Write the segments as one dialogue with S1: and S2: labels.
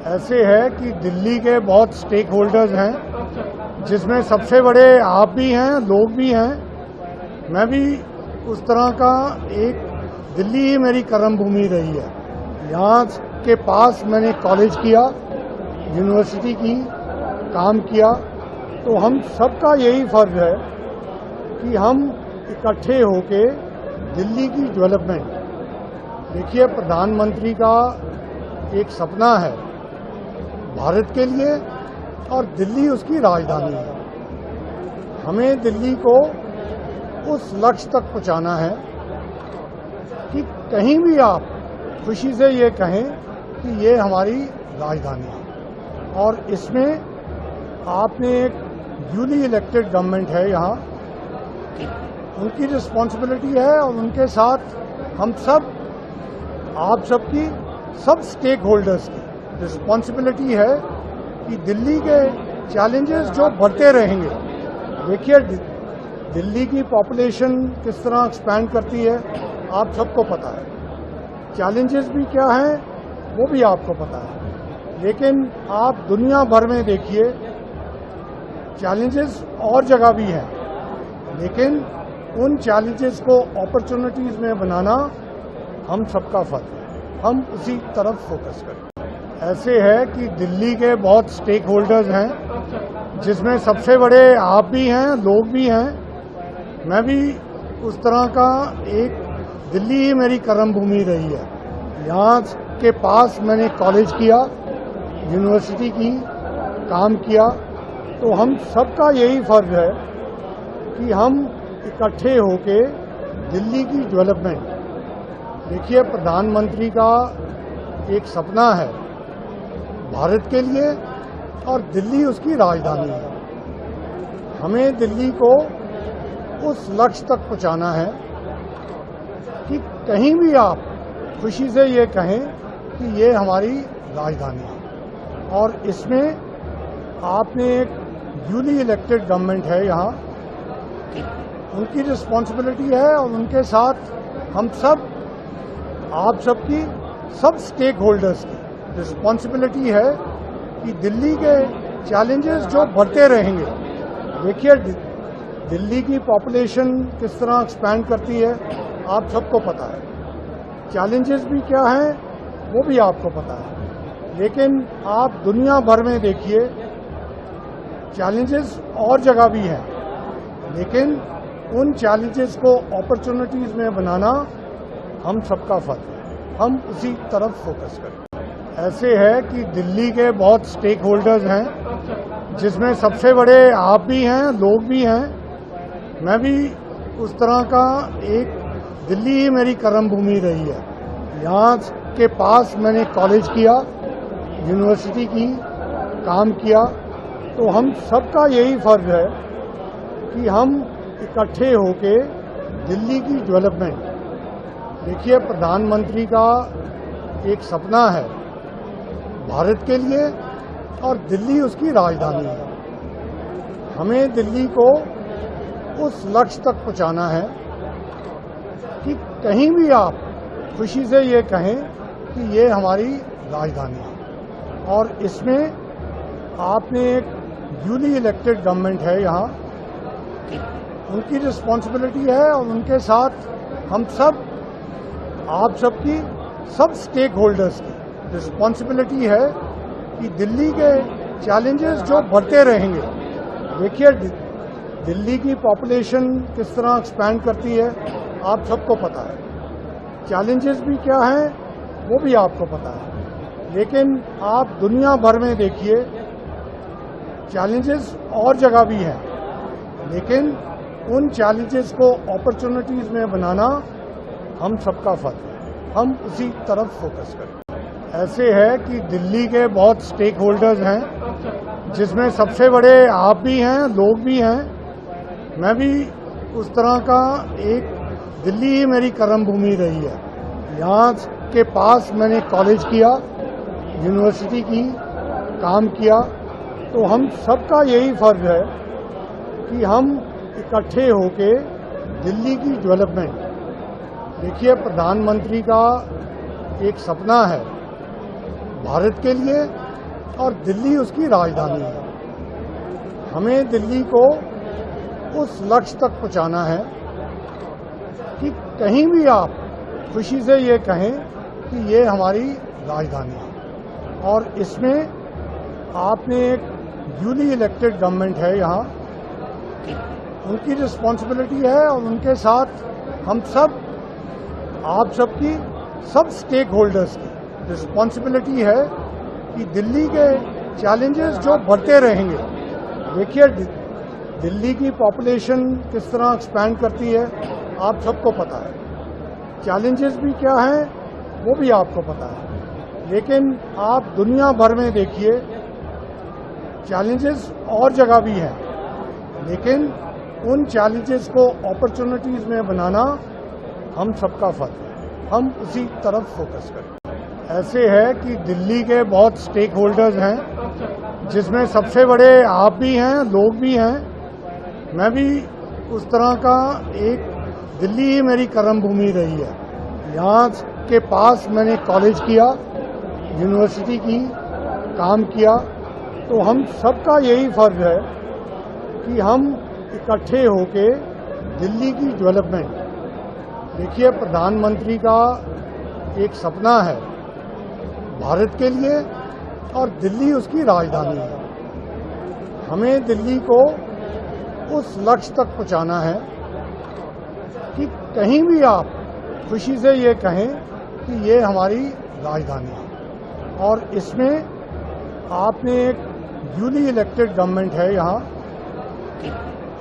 S1: ऐसे है कि दिल्ली के बहुत स्टेक होल्डर्स हैं, जिसमें सबसे बड़े आप भी हैं, लोग भी हैं। मैं भी उस तरह का एक दिल्ली ही मेरी कर्म भूमि रही है। यहाँ के पास मैंने कॉलेज किया, यूनिवर्सिटी की, काम किया। तो हम सबका यही फर्ज है कि हम इकट्ठे होके दिल्ली की डेवलपमेंट, देखिए प्रधानमंत्री का एक सपना है भारत के लिए और दिल्ली उसकी राजधानी है। हमें दिल्ली को उस लक्ष्य तक पहुंचाना है कि कहीं भी आप खुशी से ये कहें कि ये हमारी राजधानी है। और इसमें आपने एक ड्यूली इलेक्टेड गवर्नमेंट है यहाँ, उनकी रिस्पॉन्सिबिलिटी है और उनके साथ हम सब, आप सबकी, सब स्टेक होल्डर्स की रिस्पॉन्सिबिलिटी है कि दिल्ली के चैलेंजेस जो बढ़ते रहेंगे। देखिए दिल्ली की पॉपुलेशन किस तरह एक्सपैंड करती है, आप सबको पता है। चैलेंजेस भी क्या हैं वो भी आपको पता है। लेकिन आप दुनिया भर में देखिए, चैलेंजेस और जगह भी हैं, लेकिन उन चैलेंजेस को अपॉर्चुनिटीज में बनाना हम सबका फर्ज है। हम उसी तरफ फोकस करें। ऐसे है कि दिल्ली के बहुत स्टेक होल्डर्स हैं, जिसमें सबसे बड़े आप भी हैं, लोग भी हैं। मैं भी उस तरह का एक दिल्ली ही मेरी कर्म भूमि रही है। यहाँ के पास मैंने कॉलेज किया, यूनिवर्सिटी की, काम किया। तो हम सबका यही फर्ज है कि हम इकट्ठे होके दिल्ली की डेवलपमेंट, देखिए प्रधानमंत्री का एक सपना है भारत के लिए और दिल्ली उसकी राजधानी है। हमें दिल्ली को उस लक्ष्य तक पहुंचाना है कि कहीं भी आप खुशी से ये कहें कि ये हमारी राजधानी है। और इसमें आपने एक ड्यूली इलेक्टेड गवर्नमेंट है यहाँ, उनकी रिस्पॉन्सिबिलिटी है और उनके साथ हम सब, आप सबकी, सब स्टेक होल्डर्स की रिस्पॉन्सिबिलिटी है कि दिल्ली के चैलेंजेस जो बढ़ते रहेंगे। देखिए दिल्ली की पॉपुलेशन किस तरह एक्सपैंड करती है, आप सबको पता है। चैलेंजेस भी क्या हैं वो भी आपको पता है। लेकिन आप दुनिया भर में देखिए, चैलेंजेस और जगह भी हैं, लेकिन उन चैलेंजेस को अपॉर्चुनिटीज में बनाना हम सबका फर्ज है। हम उसी तरफ फोकस करें। ऐसे है कि दिल्ली के बहुत स्टेक होल्डर्स हैं, जिसमें सबसे बड़े आप भी हैं, लोग भी हैं। मैं भी उस तरह का एक दिल्ली ही मेरी कर्म भूमि रही है। यहाँ के पास मैंने कॉलेज किया, यूनिवर्सिटी की, काम किया। तो हम सबका यही फर्ज है कि हम इकट्ठे होके दिल्ली की डेवलपमेंट, देखिए प्रधानमंत्री का एक सपना है भारत के लिए और दिल्ली उसकी राजधानी है। हमें दिल्ली को उस लक्ष्य तक पहुंचाना है कि कहीं भी आप खुशी से ये कहें कि ये हमारी राजधानी है। और इसमें आपने एक ड्यूली इलेक्टेड गवर्नमेंट है यहाँ, उनकी रिस्पॉन्सिबिलिटी है और उनके साथ हम सब, आप सबकी, सब स्टेक होल्डर्स की रिस्पॉन्सिबिलिटी है कि दिल्ली के चैलेंजेस जो बढ़ते रहेंगे। देखिए दिल्ली की पॉपुलेशन किस तरह एक्सपैंड करती है, आप सबको पता है। चैलेंजेस भी क्या हैं वो भी आपको पता है। लेकिन आप दुनिया भर में देखिए, चैलेंजेस और जगह भी हैं, लेकिन उन चैलेंजेस को अपॉर्चुनिटीज में बनाना हम सबका फर्ज है। हम उसी तरफ फोकस करें। ऐसे है कि दिल्ली के बहुत स्टेक होल्डर्स हैं, जिसमें सबसे बड़े आप भी हैं, लोग भी हैं। मैं भी उस तरह का एक दिल्ली ही मेरी कर्म भूमि रही है। यहाँ के पास मैंने कॉलेज किया, यूनिवर्सिटी की, काम किया। तो हम सबका यही फर्ज है कि हम इकट्ठे होके दिल्ली की डेवलपमेंट, देखिए प्रधानमंत्री का एक सपना है भारत के लिए और दिल्ली उसकी राजधानी है। हमें दिल्ली को उस लक्ष्य तक पहुंचाना है कि कहीं भी आप खुशी से ये कहें कि ये हमारी राजधानी है। और इसमें आपने एक ड्यूली इलेक्टेड गवर्नमेंट है यहाँ, उनकी रिस्पॉन्सिबिलिटी है और उनके साथ हम सब, आप सबकी, सब स्टेक होल्डर्स की रिस्पॉन्सिबिलिटी है कि दिल्ली के चैलेंजेस जो बढ़ते रहेंगे। देखिए दिल्ली की पॉपुलेशन किस तरह एक्सपैंड करती है आप सबको पता है, चैलेंजेस भी क्या हैं वो भी आपको पता है। लेकिन आप दुनिया भर में देखिए, चैलेंजेस और जगह भी हैं, लेकिन उन चैलेंजेस को अपॉर्चुनिटीज में बनाना हम सबका फर्ज है। हम उसी तरफ फोकस करें। ऐसे है कि दिल्ली के बहुत स्टेक होल्डर्स हैं, जिसमें सबसे बड़े आप भी हैं, लोग भी हैं। मैं भी उस तरह का एक, दिल्ली ही मेरी कर्म भूमि रही है। यहाँ के पास मैंने कॉलेज किया, यूनिवर्सिटी की, काम किया। तो हम सबका यही फर्ज है कि हम इकट्ठे होके दिल्ली की डेवलपमेंट, देखिए प्रधानमंत्री का एक सपना है भारत के लिए और दिल्ली उसकी राजधानी है। हमें दिल्ली को उस लक्ष्य तक पहुंचाना है कि कहीं भी आप खुशी से ये कहें कि ये हमारी राजधानी है। और इसमें आपने एक ड्यूली इलेक्टेड गवर्नमेंट है यहाँ,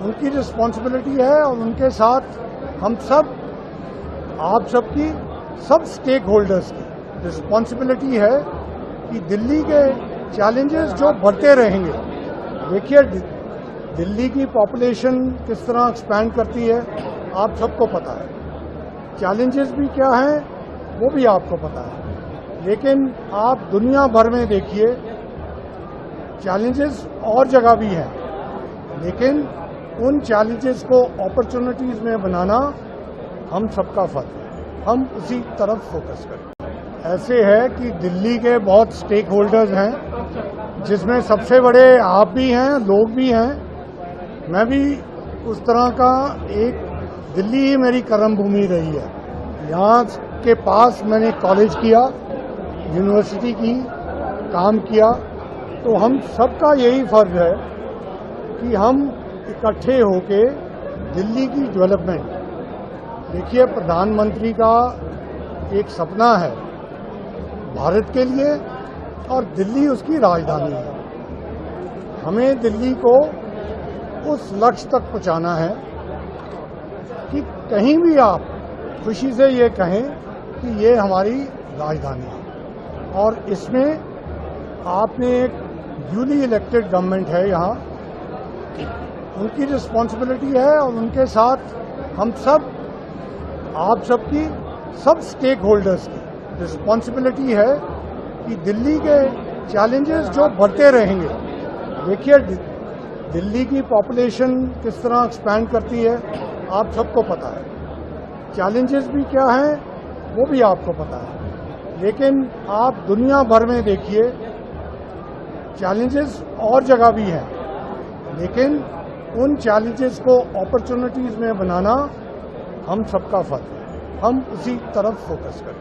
S1: उनकी रिस्पॉन्सिबिलिटी है और उनके साथ हम सब, आप सबकी, सब स्टेक होल्डर्स की रिस्पॉन्सिबिलिटी है कि दिल्ली के चैलेंजेस जो बढ़ते रहेंगे। देखिए दिल्ली की पॉपुलेशन किस तरह एक्सपैंड करती है आप सबको पता है, चैलेंजेस भी क्या हैं वो भी आपको पता है। लेकिन आप दुनिया भर में देखिए, चैलेंजेस और जगह भी हैं, लेकिन उन चैलेंजेस को अपॉर्चुनिटीज में बनाना हम सबका फर्ज है। हम उसी तरफ फोकस करें। ऐसे है कि दिल्ली के बहुत स्टेक होल्डर्स हैं, जिसमें सबसे बड़े आप भी हैं, लोग भी हैं। मैं भी उस तरह का एक, दिल्ली ही मेरी कर्म भूमि रही है। यहाँ के पास मैंने कॉलेज किया, यूनिवर्सिटी की, काम किया। तो हम सबका यही फर्ज है कि हम इकट्ठे होके दिल्ली की डेवलपमेंट, देखिए प्रधानमंत्री का एक सपना है भारत के लिए और दिल्ली उसकी राजधानी है। हमें दिल्ली को उस लक्ष्य तक पहुंचाना है कि कहीं भी आप खुशी से ये कहें कि ये हमारी राजधानी है। और इसमें आपने एक ड्यूली इलेक्टेड गवर्नमेंट है यहाँ, उनकी रिस्पॉन्सिबिलिटी है और उनके साथ हम सब, आप सबकी, सब स्टेक होल्डर्स की रिस्पॉन्सिबिलिटी है कि दिल्ली के चैलेंजेस जो बढ़ते रहेंगे। देखिए दिल्ली की पॉपुलेशन किस तरह एक्सपैंड करती है आप सबको पता है, चैलेंजेस भी क्या हैं वो भी आपको पता है। लेकिन आप दुनिया भर में देखिए, चैलेंजेस और जगह भी हैं, लेकिन उन चैलेंजेस को अपॉर्चुनिटीज में बनाना हम सबका फर्ज है। हम उसी तरफ फोकस करें।